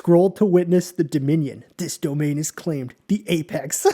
Scroll to witness the dominion. This domain is claimed. The apex.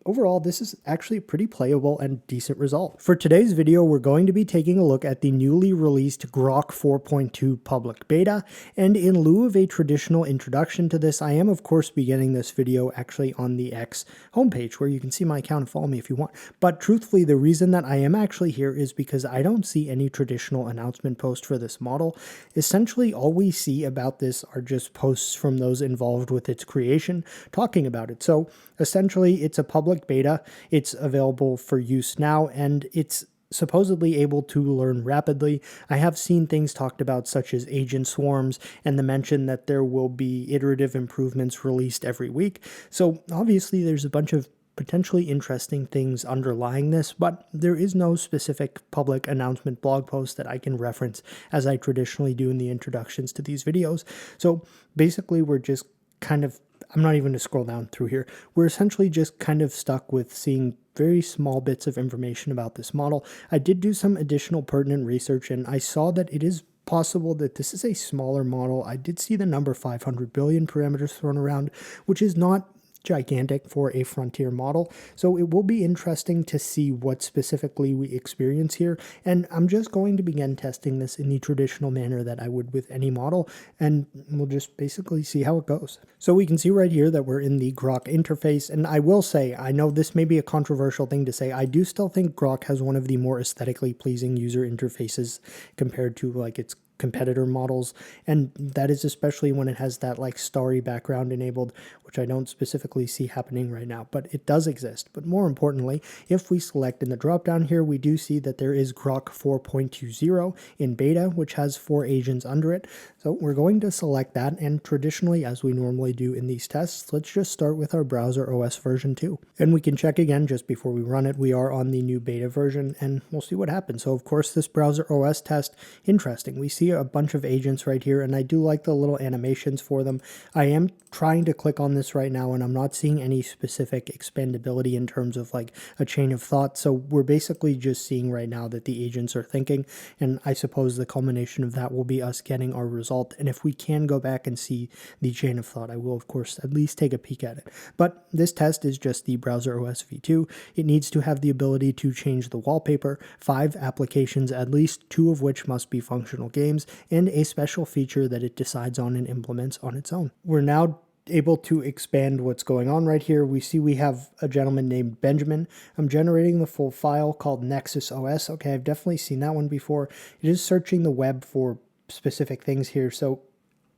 Overall, this is actually a pretty playable and decent result. For today's video, we're going to be taking a look at the newly released Grok 4.20 public beta, and in lieu of a traditional introduction to this, I am of course beginning this video actually on the X homepage, where you can see my account and follow me if you want. But truthfully, the reason that I am actually here is because I don't see any traditional announcement post for this model. Essentially, all we see about this are just posts from those involved with its creation talking about it. So essentially, it's a public beta, it's available for use now, and it's supposedly able to learn rapidly. I have seen things talked about such as agent swarms and the mention that there will be iterative improvements released every week. So obviously there's a bunch of potentially interesting things underlying this, but there is no specific public announcement blog post that I can reference as I traditionally do in the introductions to these videos. So basically we're just kind of, I'm not even going to scroll down through here. We're essentially just kind of stuck with seeing very small bits of information about this model. I did do some additional pertinent research, and I saw that it is possible that this is a smaller model. I did see the number 500 billion parameters thrown around, which is not gigantic for a frontier model. So it will be interesting to see what specifically we experience here. And I'm just going to begin testing this in the traditional manner that I would with any model, and we'll just basically see how it goes. So we can see right here that we're in the Grok interface, and I will say, I know this may be a controversial thing to say, I do still think Grok has one of the more aesthetically pleasing user interfaces compared to like its competitor models, and that is especially when it has that like starry background enabled, which I don't specifically see happening right now, but it does exist. But more importantly, if we select in the drop down here, we do see that there is Grok 4.20 in beta, which has 4 agents under it. So we're going to select that, and traditionally, as we normally do in these tests, let's just start with our browser OS version 2. And we can check again just before we run it. We are on the new beta version, and we'll see what happens. So of course, this browser OS test, interesting. We see a bunch of agents right here, and I do like the little animations for them. I am trying to click on this right now, and I'm not seeing any specific expandability in terms of like a chain of thought. So we're basically just seeing right now that the agents are thinking, and I suppose the culmination of that will be us getting our result. And if we can go back and see the chain of thought, I will of course at least take a peek at it. But this test is just the browser OS v2. It needs to have the ability to change the wallpaper, 5 applications at least, 2 of which must be functional games, and a special feature that it decides on and implements on its own. We're now able to expand what's going on right here. We see we have a gentleman named Benjamin. I'm generating the full file called Nexus OS. Okay, I've definitely seen that one before. It is searching the web for specific things here. So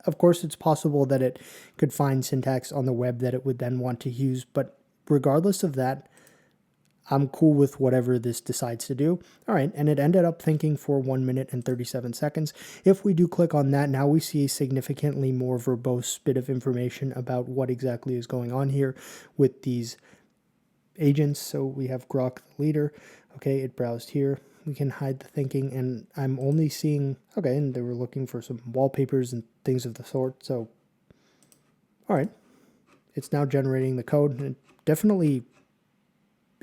of course it's possible that it could find syntax on the web that it would then want to use, but regardless of that, I'm cool with whatever this decides to do. All right, and it ended up thinking for 1 minute and 37 seconds. If we do click on that, now we see a significantly more verbose bit of information about what exactly is going on here with these agents. So we have Grok, the leader. Okay, it browsed here. We can hide the thinking, and I'm only seeing, okay, and they were looking for some wallpapers and things of the sort. So, all right, it's now generating the code, and it definitely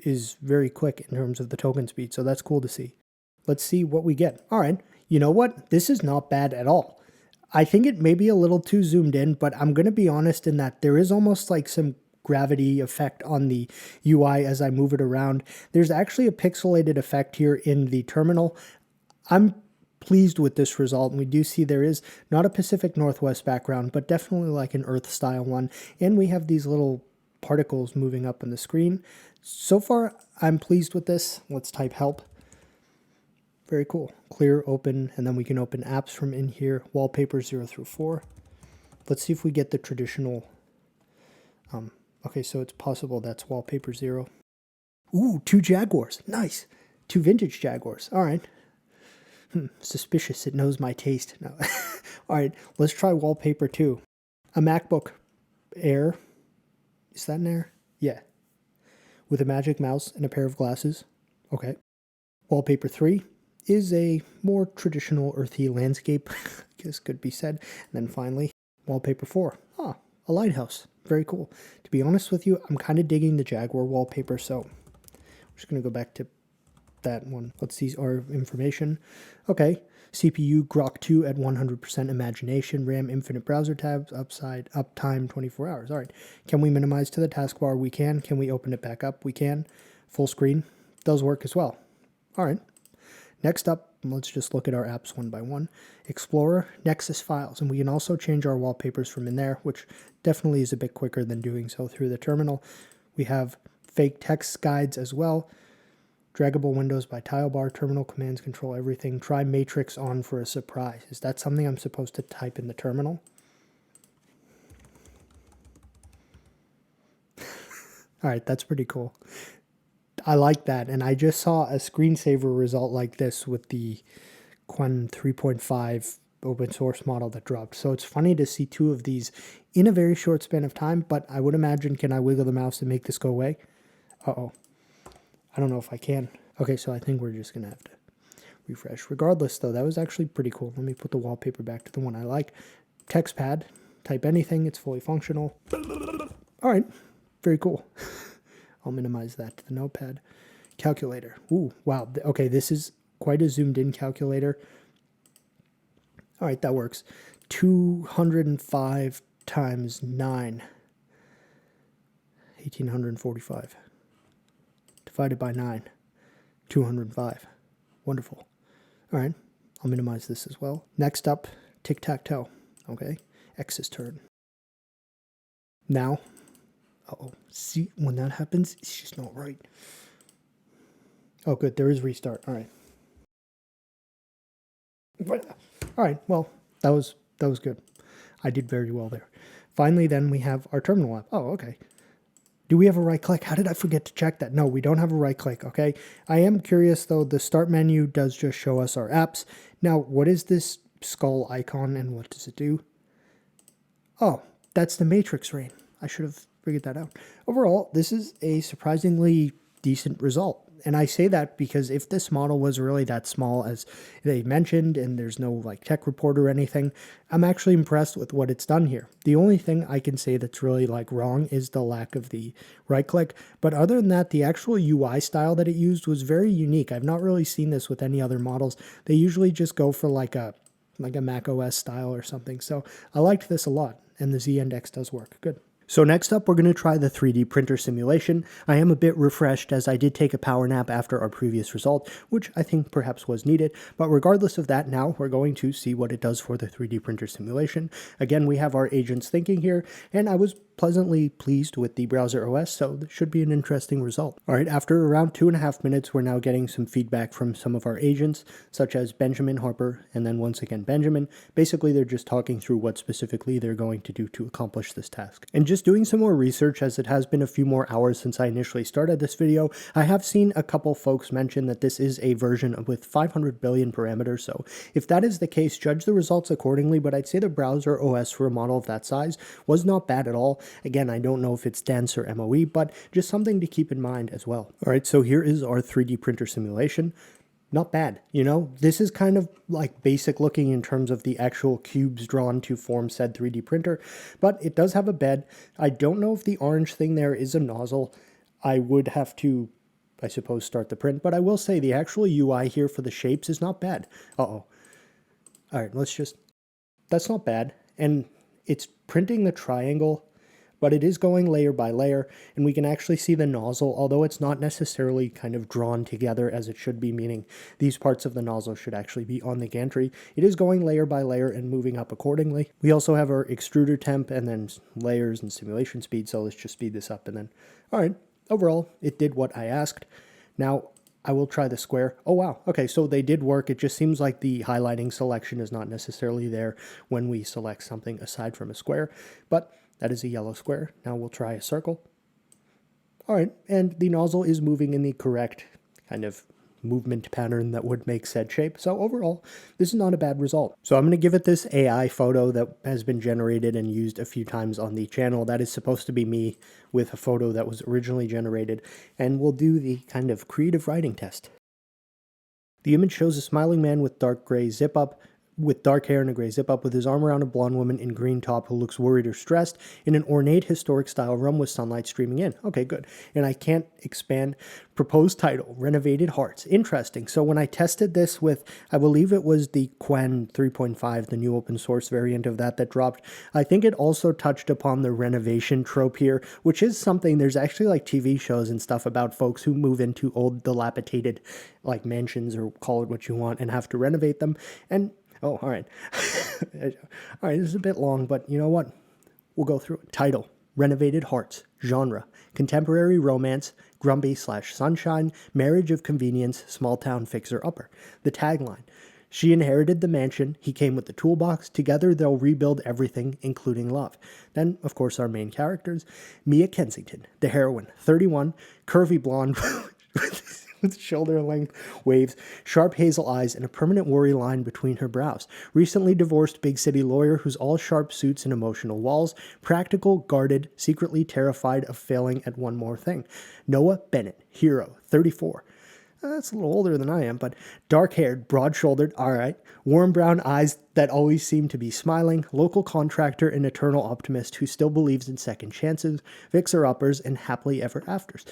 is very quick in terms of the token speed, so that's cool to see. Let's see what we get. All right, you know what? This is not bad at all. I think it may be a little too zoomed in, but I'm going to be honest in that there is almost like some gravity effect on the UI as I move it around. There's actually a pixelated effect here in the terminal. I'm pleased with this result, and we do see there is not a Pacific Northwest background, but definitely like an Earth style one, and we have these little particles moving up on the screen. So far, I'm pleased with this. Let's type help. Very cool. Clear, open, and then we can open apps from in here. Wallpaper 0 through 4. Let's see if we get the traditional. Okay, so it's possible that's wallpaper 0. Ooh, 2 Jaguars. Nice. 2 vintage Jaguars. All right. Suspicious. It knows my taste. No. All right, let's try wallpaper 2. A MacBook Air. Is that an Air? Yeah. With a magic mouse and a pair of glasses. Okay. Wallpaper 3 is a more traditional earthy landscape, I guess could be said. And then finally, wallpaper 4. Ah, a lighthouse. Very cool. To be honest with you, I'm kind of digging the Jaguar wallpaper, so I'm just going to go back to that one. Let's see our information. Okay, CPU Grok 2 at 100% imagination, RAM infinite browser tabs, uptime 24 hours. All right. Can we minimize to the taskbar? We can. Can we open it back up? We can. Full screen does work as well. All right. Next up, let's just look at our apps one by one. Explorer, Nexus files, and we can also change our wallpapers from in there, which definitely is a bit quicker than doing so through the terminal. We have fake text guides as well. Draggable windows by tile bar, terminal commands control everything. Try matrix on for a surprise. Is that something I'm supposed to type in the terminal? All right, that's pretty cool. I like that, and I just saw a screensaver result like this with the Grok 3.5 open source model that dropped. So it's funny to see two of these in a very short span of time, but I would imagine, can I wiggle the mouse and make this go away? Uh-oh. I don't know if I can. Okay, so I think we're just going to have to refresh. Regardless, though, that was actually pretty cool. Let me put the wallpaper back to the one I like. Text pad, type anything, it's fully functional. All right, very cool. I'll minimize that to the notepad. Calculator. Ooh, wow. Okay, this is quite a zoomed in calculator. All right, that works. 205 times 9. 1845. Divided by 9. 205. Wonderful. All right, I'll minimize this as well. Next up, tic-tac-toe. Okay, X's turn. Now, uh-oh, see, when that happens, it's just not right. Oh, good, there is restart. All right. All right, well, that was good. I did very well there. Finally, then, we have our terminal app. Oh, okay. Do we have a right click? How did I forget to check that? No, we don't have a right click, okay? I am curious, though. The start menu does just show us our apps. Now, what is this skull icon, and what does it do? Oh, that's the matrix rain. I should have figured that out. Overall, this is a surprisingly decent result. And I say that because if this model was really that small as they mentioned, and there's no like tech report or anything, I'm actually impressed with what it's done here. The only thing I can say that's really like wrong is the lack of the right click. But other than that, the actual UI style that it used was very unique. I've not really seen this with any other models. They usually just go for like a Mac OS style or something. So I liked this a lot, and the Z index does work. Good. So next up, we're going to try the 3D printer simulation. I am a bit refreshed as I did take a power nap after our previous result, which I think perhaps was needed. But regardless of that, now we're going to see what it does for the 3D printer simulation. Again, we have our agents thinking here, and I was pleasantly pleased with the browser OS, so this should be an interesting result. All right, after around 2.5 minutes, we're now getting some feedback from some of our agents, such as Benjamin, Harper, and then once again Benjamin. Basically, they're just talking through what specifically they're going to do to accomplish this task. And just doing some more research, as it has been a few more hours since I initially started this video, I have seen a couple folks mention that this is a version with 500 billion parameters, so if that is the case, judge the results accordingly, but I'd say the browser OS for a model of that size was not bad at all. Again, I don't know if it's dense or MOE, but just something to keep in mind as well. All right, so here is our 3D printer simulation. Not bad, you know? This is kind of like basic looking in terms of the actual cubes drawn to form said 3D printer, but it does have a bed. I don't know if the orange thing there is a nozzle. I would have to, I suppose, start the print, but I will say the actual UI here for the shapes is not bad. Uh-oh. All right, that's not bad. And it's printing the triangle, but it is going layer by layer, and we can actually see the nozzle, although it's not necessarily kind of drawn together as it should be, meaning these parts of the nozzle should actually be on the gantry. It is going layer by layer and moving up accordingly. We also have our extruder temp and then layers and simulation speed, so let's just speed this up and then, all right, overall, it did what I asked. Now, I will try the square. Oh, wow. Okay, so they did work. It just seems like the highlighting selection is not necessarily there when we select something aside from a square, but that is a yellow square. Now we'll try a circle. All right, and the nozzle is moving in the correct kind of movement pattern that would make said shape. So overall, this is not a bad result. So I'm going to give it this AI photo that has been generated and used a few times on the channel. That is supposed to be me with a photo that was originally generated, and we'll do the kind of creative writing test. The image shows a smiling man with dark gray zip up, with dark hair and a gray zip-up, with his arm around a blonde woman in green top who looks worried or stressed, in an ornate historic-style room with sunlight streaming in. Okay, good. And I can't expand. Proposed title, Renovated Hearts. Interesting. So when I tested this with, I believe it was the Quen 3.5, the new open source variant of that dropped, I think it also touched upon the renovation trope here, which is something, there's actually like TV shows and stuff about folks who move into old dilapidated like mansions, or call it what you want, and have to renovate them. And oh, all right. All right, this is a bit long, but you know what? We'll go through it. Title, Renovated Hearts. Genre, contemporary romance, grumpy/sunshine, marriage of convenience, small-town fixer-upper. The tagline, she inherited the mansion, he came with the toolbox, together they'll rebuild everything, including love. Then, of course, our main characters. Mia Kensington, the heroine, 31, curvy blonde, with shoulder-length waves, sharp hazel eyes, and a permanent worry line between her brows. Recently divorced big city lawyer who's all sharp suits and emotional walls. Practical, guarded, secretly terrified of failing at one more thing. Noah Bennett, hero, 34. That's a little older than I am, but dark-haired, broad-shouldered, all right. Warm brown eyes that always seem to be smiling. Local contractor and eternal optimist who still believes in second chances, fixer-uppers, and happily ever afters.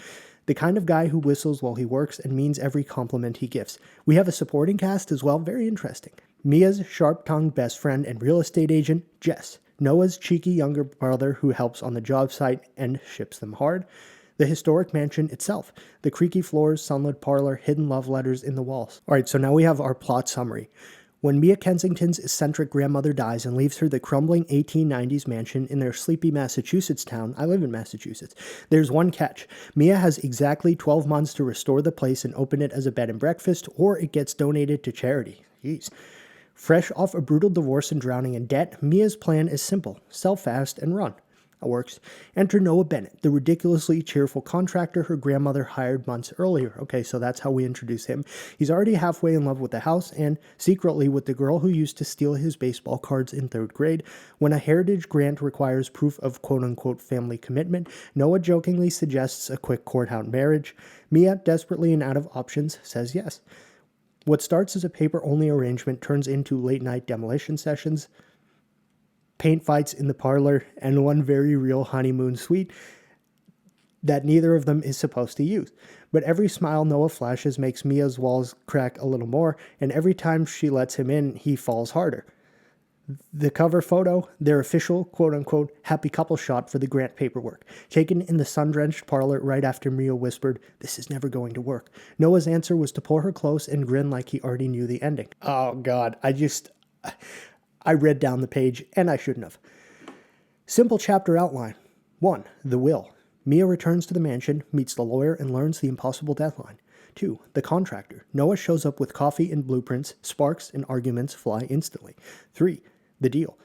The kind of guy who whistles while he works and means every compliment he gives. We have a supporting cast as well, very interesting. Mia's sharp-tongued best friend and real estate agent, Jess. Noah's cheeky younger brother who helps on the job site and ships them hard. The historic mansion itself. The creaky floors, sunlit parlor, hidden love letters in the walls. All right, so now we have our plot summary. When Mia Kensington's eccentric grandmother dies and leaves her the crumbling 1890s mansion in their sleepy Massachusetts town, I live in Massachusetts, there's one catch. Mia has exactly 12 months to restore the place and open it as a bed and breakfast, or it gets donated to charity. Jeez. Fresh off a brutal divorce and drowning in debt, Mia's plan is simple. Sell fast and run. That works. Enter Noah Bennett, the ridiculously cheerful contractor her grandmother hired months earlier. Okay, so that's how we introduce him. He's already halfway in love with the house and secretly with the girl who used to steal his baseball cards in 3rd grade. When a heritage grant requires proof of quote-unquote family commitment, Noah jokingly suggests a quick courthouse marriage. Mia, desperately and out of options, says yes. What starts as a paper-only arrangement turns into late-night demolition sessions, paint fights in the parlor, and one very real honeymoon suite that neither of them is supposed to use. But every smile Noah flashes makes Mia's walls crack a little more, and every time she lets him in, he falls harder. The cover photo, their official quote-unquote happy couple shot for the grant paperwork, taken in the sun-drenched parlor right after Mia whispered, "This is never going to work." Noah's answer was to pull her close and grin like he already knew the ending. Oh God, I read down the page, and I shouldn't have. Simple chapter outline. 1. The will. Mia returns to the mansion, meets the lawyer, and learns the impossible deadline. 2. The contractor. Noah shows up with coffee and blueprints. Sparks and arguments fly instantly. 3. The deal.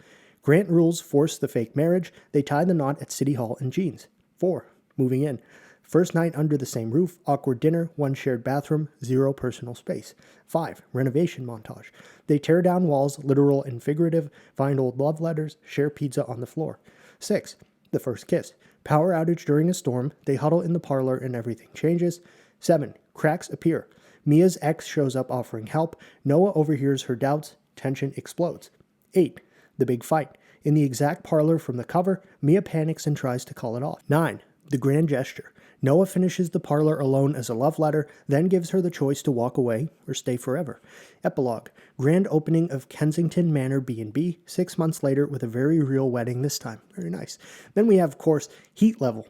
Grant rules force the fake marriage. They tie the knot at City Hall in jeans. 4. Moving in. First night under the same roof, awkward dinner, one shared bathroom, 0 personal space. 5. Renovation montage. They tear down walls, literal and figurative, find old love letters, share pizza on the floor. 6. The first kiss. Power outage during a storm, they huddle in the parlor and everything changes. 7. Cracks appear. Mia's ex shows up offering help. Noah overhears her doubts. Tension explodes. 8. The big fight. In the exact parlor from the cover, Mia panics and tries to call it off. 9. The grand gesture. Noah finishes the parlor alone as a love letter, then gives her the choice to walk away or stay forever. Epilogue. Grand opening of Kensington Manor B&B, 6 months later with a very real wedding this time. Very nice. Then we have, of course, heat level.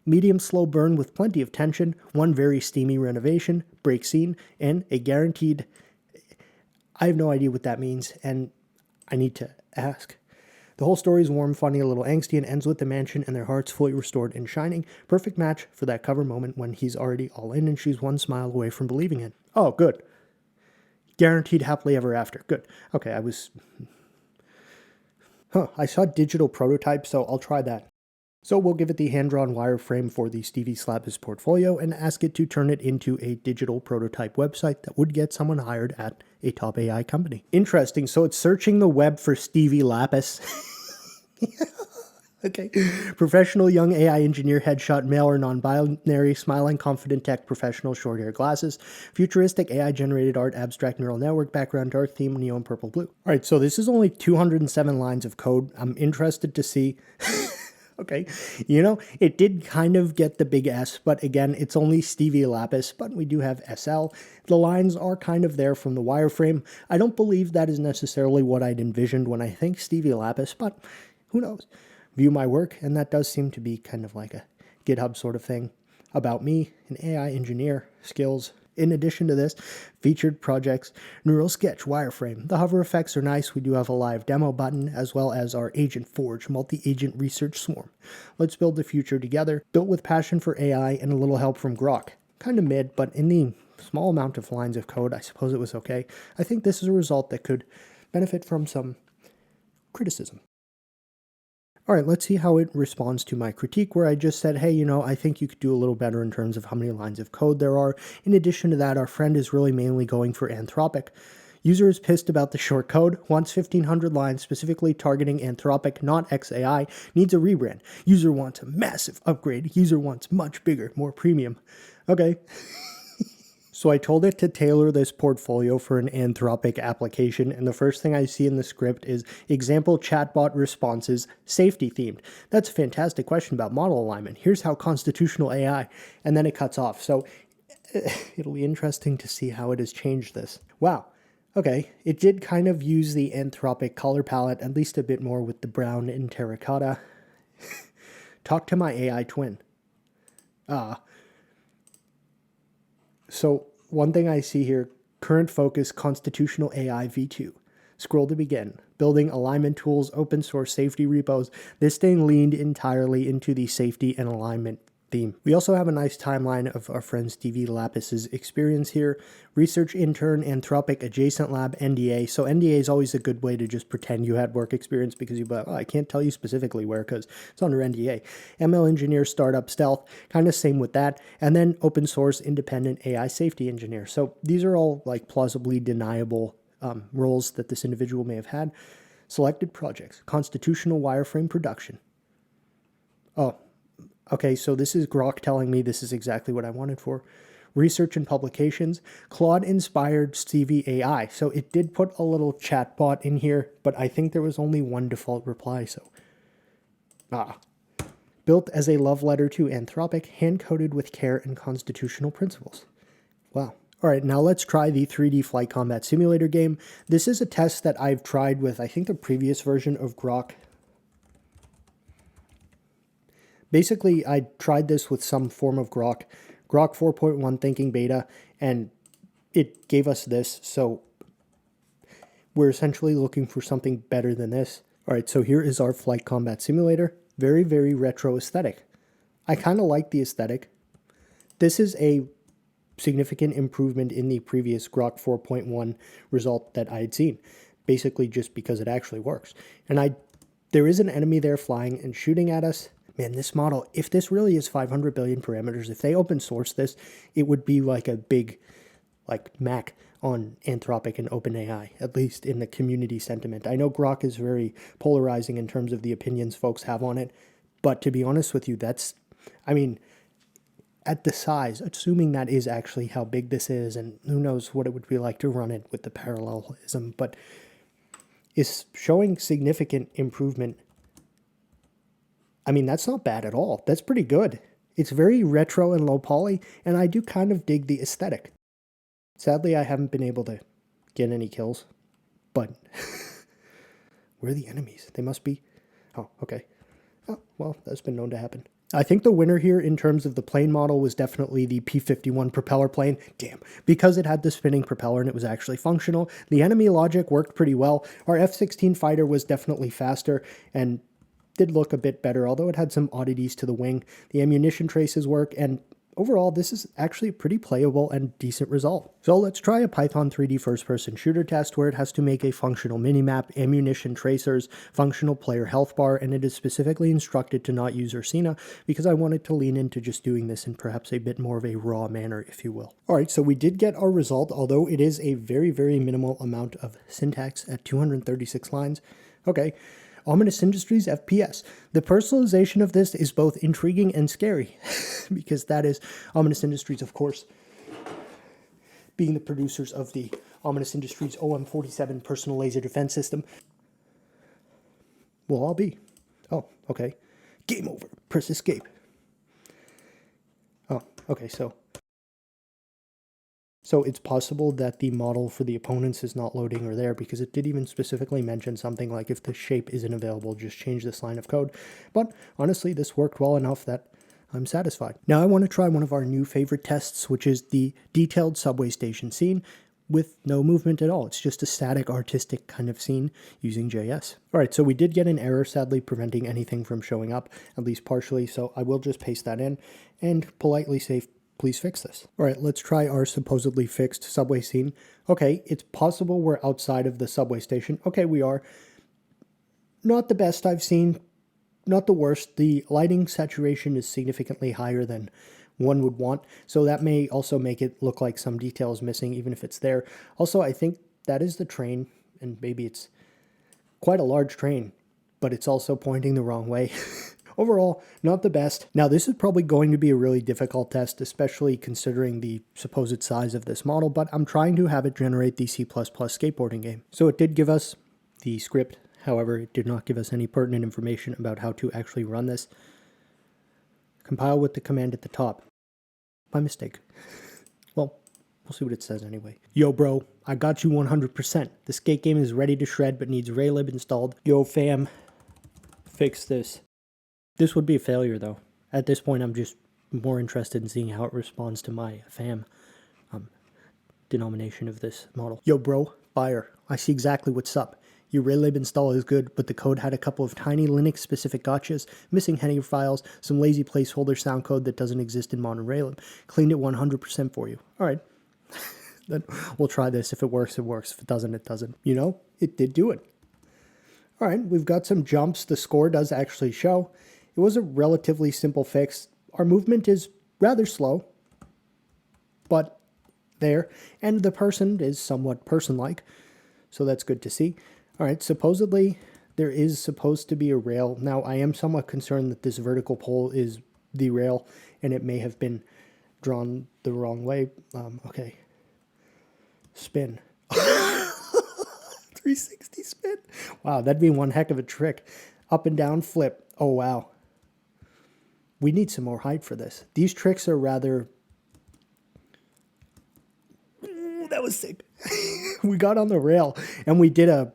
Medium slow burn with plenty of tension, one very steamy renovation, break scene, and a guaranteed... I have no idea what that means, and I need to ask. The whole story is warm, funny, a little angsty, and ends with the mansion and their hearts fully restored and shining. Perfect match for that cover moment when he's already all in and she's one smile away from believing it. Oh, good. Guaranteed happily ever after. Good. Okay, I saw digital prototype, so I'll try that. So we'll give it the hand-drawn wireframe for the Stevie Slappis portfolio and ask it to turn it into a digital prototype website that would get someone hired at a top AI company. Interesting. So it's searching the web for Stevie Lapis. Okay. Professional young AI engineer, headshot, male or non-binary, smiling, confident tech professional, short hair, glasses, futuristic AI generated art, abstract neural network, background, dark theme, neon, purple, blue. All right, so this is only 207 lines of code. I'm interested to see. Okay, it did kind of get the big S, but again, it's only Stevie Lapis, but we do have SL. The lines are kind of there from the wireframe. I don't believe that is necessarily what I'd envisioned when I think Stevie Lapis, but who knows? View my work, and that does seem to be kind of like a GitHub sort of thing about me, an AI engineer, skills. In addition to this, featured projects, Neural Sketch, Wireframe. The hover effects are nice. We do have a live demo button, as well as our Agent Forge, multi-agent research swarm. Let's build the future together, built with passion for AI and a little help from Grok. Kind of mid, but in the small amount of lines of code, I suppose it was okay. I think this is a result that could benefit from some criticism. All right, let's see how it responds to my critique where I just said, hey, I think you could do a little better in terms of how many lines of code there are. In addition to that, our friend is really mainly going for Anthropic. User is pissed about the short code, wants 1,500 lines, specifically targeting Anthropic, not XAI, needs a rebrand. User wants a massive upgrade. User wants much bigger, more premium. Okay. So I told it to tailor this portfolio for an Anthropic application, and the first thing I see in the script is example chatbot responses, safety themed. That's a fantastic question about model alignment. Here's how constitutional AI, and then it cuts off. So it'll be interesting to see how it has changed this. Wow. Okay, it did kind of use the Anthropic color palette, at least a bit more with the brown and terracotta. Talk to my AI twin. So one thing I see here, current focus, constitutional AI v2. Scroll to begin. Building alignment tools, open source safety repos. This thing leaned entirely into the safety and alignment theme. We also have a nice timeline of our friend Stevie Lapis's experience here. Research intern, Anthropic adjacent lab, NDA. So NDA is always a good way to just pretend you had work experience because I can't tell you specifically where because it's under NDA. ML engineer, startup, stealth, kind of same with that. And then open source, independent AI safety engineer. So these are all like plausibly deniable roles that this individual may have had. Selected projects, constitutional wireframe production. Oh, okay, so this is Grok telling me this is exactly what I wanted for. Research and publications, Claude-inspired Stevie AI. So it did put a little chatbot in here, but I think there was only one default reply, so. Built as a love letter to Anthropic, hand-coded with care and constitutional principles. Wow. All right, now let's try the 3D Flight Combat Simulator game. This is a test that I've tried with, I think, the previous version of Grok. Basically, I tried this with some form of Grok 4.1 thinking beta, and it gave us this. So we're essentially looking for something better than this. All right, so here is our flight combat simulator. Very, very retro aesthetic. I kind of like the aesthetic. This is a significant improvement in the previous Grok 4.1 result that I had seen, basically just because it actually works. And there is an enemy there flying and shooting at us. Man, this model, if this really is 500 billion parameters, if they open source this, it would be like a big, like Mac on Anthropic and OpenAI, at least in the community sentiment. I know Grok is very polarizing in terms of the opinions folks have on it, but to be honest with you, at the size, assuming that is actually how big this is, and who knows what it would be like to run it with the parallelism, but is showing significant improvement. That's not bad at all. That's pretty good. It's very retro and low poly, and I do kind of dig the aesthetic. Sadly, I haven't been able to get any kills, but where are the enemies? They must be... Oh, okay. Oh, well, that's been known to happen. I think the winner here in terms of the plane model was definitely the P-51 propeller plane. Damn, because it had the spinning propeller and it was actually functional. The enemy logic worked pretty well. Our F-16 fighter was definitely faster and did look a bit better, although it had some oddities to the wing. The ammunition traces work, and overall, this is actually a pretty playable and decent result. So let's try a Python 3D first-person shooter test where it has to make a functional minimap, ammunition tracers, functional player health bar, and it is specifically instructed to not use Ursina because I wanted to lean into just doing this in perhaps a bit more of a raw manner, if you will. All right, so we did get our result, although it is a very, very minimal amount of syntax at 236 lines. Okay. Ominous Industries FPS. The personalization of this is both intriguing and scary because that is Ominous Industries, of course, being the producers of the Ominous Industries OM47 personal laser defense system. Will all be. Oh, okay. Game over. Press escape. Oh, okay, so it's possible that the model for the opponents is not loading or there, because it did even specifically mention something like if the shape isn't available, just change this line of code. But honestly, this worked well enough that I'm satisfied. Now I want to try one of our new favorite tests, which is the detailed subway station scene with no movement at all. It's just a static artistic kind of scene using JS. All right, so we did get an error, sadly preventing anything from showing up, at least partially. So I will just paste that in and politely say, please fix this. All right, let's try our supposedly fixed subway scene. Okay, it's possible we're outside of the subway station. Okay, we are. Not the best I've seen, not the worst. The lighting saturation is significantly higher than one would want, so that may also make it look like some detail is missing, even if it's there. Also, I think that is the train, and maybe it's quite a large train, but it's also pointing the wrong way. Overall, not the best. Now, this is probably going to be a really difficult test, especially considering the supposed size of this model, but I'm trying to have it generate the C++ skateboarding game. So it did give us the script. However, it did not give us any pertinent information about how to actually run this. Compile with the command at the top. By mistake. Well, we'll see what it says anyway. Yo, bro, I got you 100%. The skate game is ready to shred but needs Raylib installed. Yo, fam, fix this. This would be a failure, though. At this point, I'm just more interested in seeing how it responds to my fam denomination of this model. Yo, bro, buyer, I see exactly what's up. Your Raylib install is good, but the code had a couple of tiny Linux-specific gotchas, missing header files, some lazy placeholder sound code that doesn't exist in modern Raylib. Cleaned it 100% for you. All right. Then we'll try this. If it works, it works. If it doesn't, it doesn't. You know, it did do it. All right, we've got some jumps. The score does actually show. It was a relatively simple fix. Our movement is rather slow, but there. And the person is somewhat person-like, so that's good to see. All right, supposedly there is supposed to be a rail. Now, I am somewhat concerned that this vertical pole is the rail, and it may have been drawn the wrong way. Okay. Spin. 360 spin. Wow, that'd be one heck of a trick. Up and down flip. Oh, wow. We need some more height for this. These tricks are rather... Ooh, that was sick. We got on the rail, and we did a...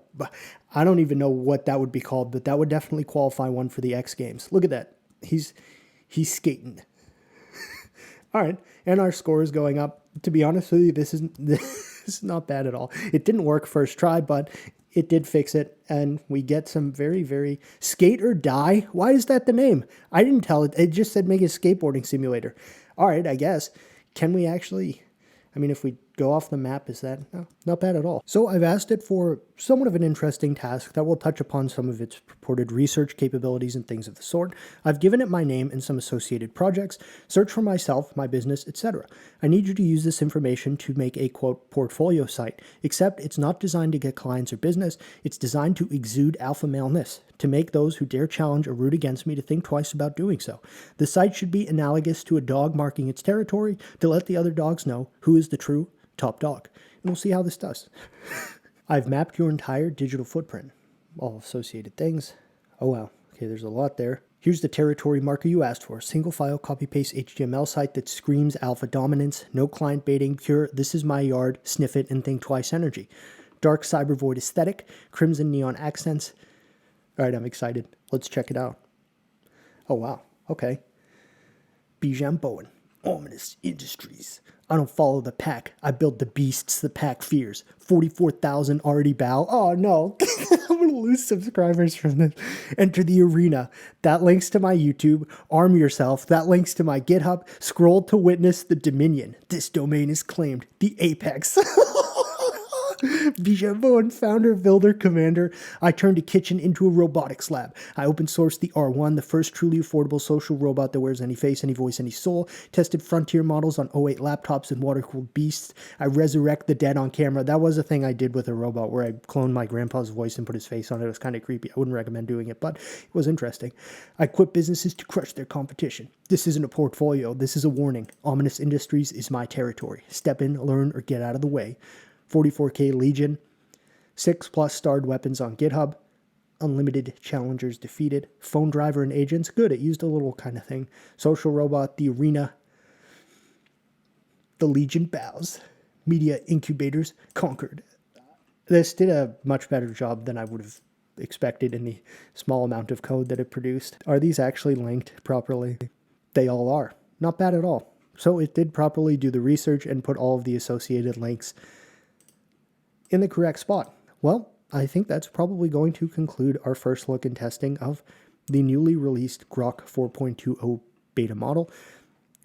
I don't even know what that would be called, but that would definitely qualify one for the X Games. Look at that. He's skating. All right, and our score is going up. To be honest with you, this is not bad at all. It didn't work first try, but it did fix it, and we get some very, very... Skate or Die? Why is that the name? I didn't tell it. It just said make a skateboarding simulator. All right, I guess. Can we actually... I mean, if we go off the map, is that... No, not bad at all. So I've asked it for somewhat of an interesting task that will touch upon some of its purported research capabilities and things of the sort. I've given it my name and some associated projects, search for myself, my business, etc. I need you to use this information to make a, quote, portfolio site, except it's not designed to get clients or business. It's designed to exude alpha maleness, to make those who dare challenge or root against me to think twice about doing so. The site should be analogous to a dog marking its territory to let the other dogs know who is the true top dog. And we'll see how this does. I've mapped your entire digital footprint, all associated things. Oh wow, okay, there's a lot there. Here's the territory marker you asked for. Single file copy-paste HTML site that screams alpha dominance, no client baiting, pure this is my yard, sniff it and think twice energy. Dark cyber void aesthetic, crimson neon accents. All right, I'm excited. Let's check it out. Oh wow, okay. Bijan Bowen, Ominous Industries. I don't follow the pack. I build the beasts the pack fears. 44,000 already bow. Oh no, I'm gonna lose subscribers from this. Enter the arena. That links to my YouTube. Arm yourself. That links to my GitHub. Scroll to witness the dominion. This domain is claimed. The apex. Bijabo and founder, builder, commander. I turned a kitchen into a robotics lab. I open sourced the R1, the first truly affordable social robot that wears any face, any voice, any soul. Tested frontier models on '08 laptops and water-cooled beasts. I resurrect the dead on camera. That was a thing I did with a robot where I cloned my grandpa's voice and put his face on it. It was kind of creepy. I wouldn't recommend doing it, but it was interesting. I quit businesses to crush their competition. This isn't a portfolio. This is a warning. Ominous Industries is my territory. Step in, learn, or get out of the way. 44K Legion. 6+ starred weapons on GitHub. Unlimited challengers defeated. Phone driver and agents. Good, it used a little kind of thing. Social robot, the arena. The Legion bows. Media incubators conquered. This did a much better job than I would have expected in the small amount of code that it produced. Are these actually linked properly? They all are. Not bad at all. So it did properly do the research and put all of the associated links in the correct spot. Well, I think that's probably going to conclude our first look and testing of the newly released Grok 4.20 beta model.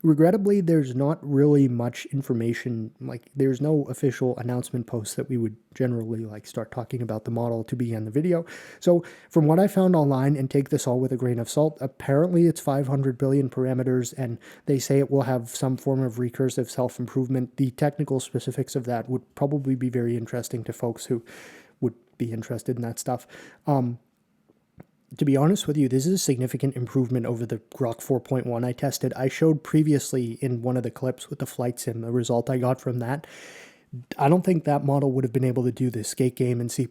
Regrettably, there's not really much information, like there's no official announcement post that we would generally like start talking about the model to begin the video. So from what I found online, and take this all with a grain of salt, apparently it's 500 billion parameters and they say it will have some form of recursive self-improvement. The technical specifics of that would probably be very interesting to folks who would be interested in that stuff. To be honest with you, this is a significant improvement over the Grok 4.1 I tested. I showed previously in one of the clips with the flight sim the result I got from that. I don't think that model would have been able to do the skate game in C++,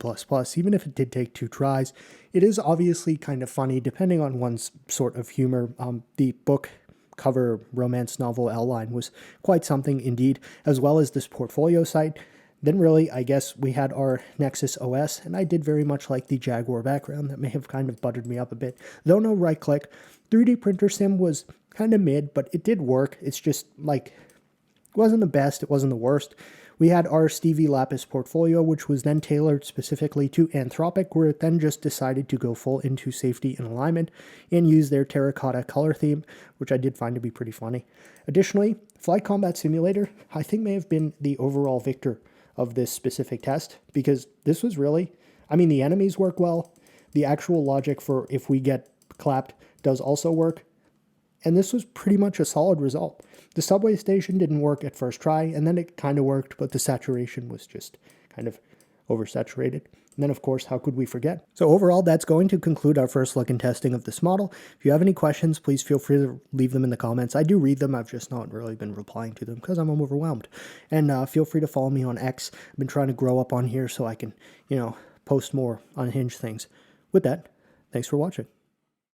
even if it did take 2 tries. It is obviously kind of funny, depending on one's sort of humor. The book cover romance novel L-Line was quite something indeed, as well as this portfolio site. Then really, I guess we had our Nexus OS, and I did very much like the Jaguar background. That may have kind of buttered me up a bit. Though no right click. 3D printer sim was kind of mid, but it did work. It's just like, it wasn't the best, it wasn't the worst. We had our Stevie Lapis portfolio, which was then tailored specifically to Anthropic, where it then just decided to go full into safety and alignment and use their terracotta color theme, which I did find to be pretty funny. Additionally, Flight Combat Simulator, I think may have been the overall victor of this specific test, because this was really, I mean, the enemies work well, the actual logic for if we get clapped does also work, and this was pretty much a solid result. The subway station didn't work at first try, and then it kind of worked, but the saturation was just kind of oversaturated. And then, of course, how could we forget? So overall, that's going to conclude our first look and testing of this model. If you have any questions, please feel free to leave them in the comments. I do read them. I've just not really been replying to them because I'm overwhelmed. And feel free to follow me on X. I've been trying to grow up on here so I can, post more unhinged things. With that, thanks for watching.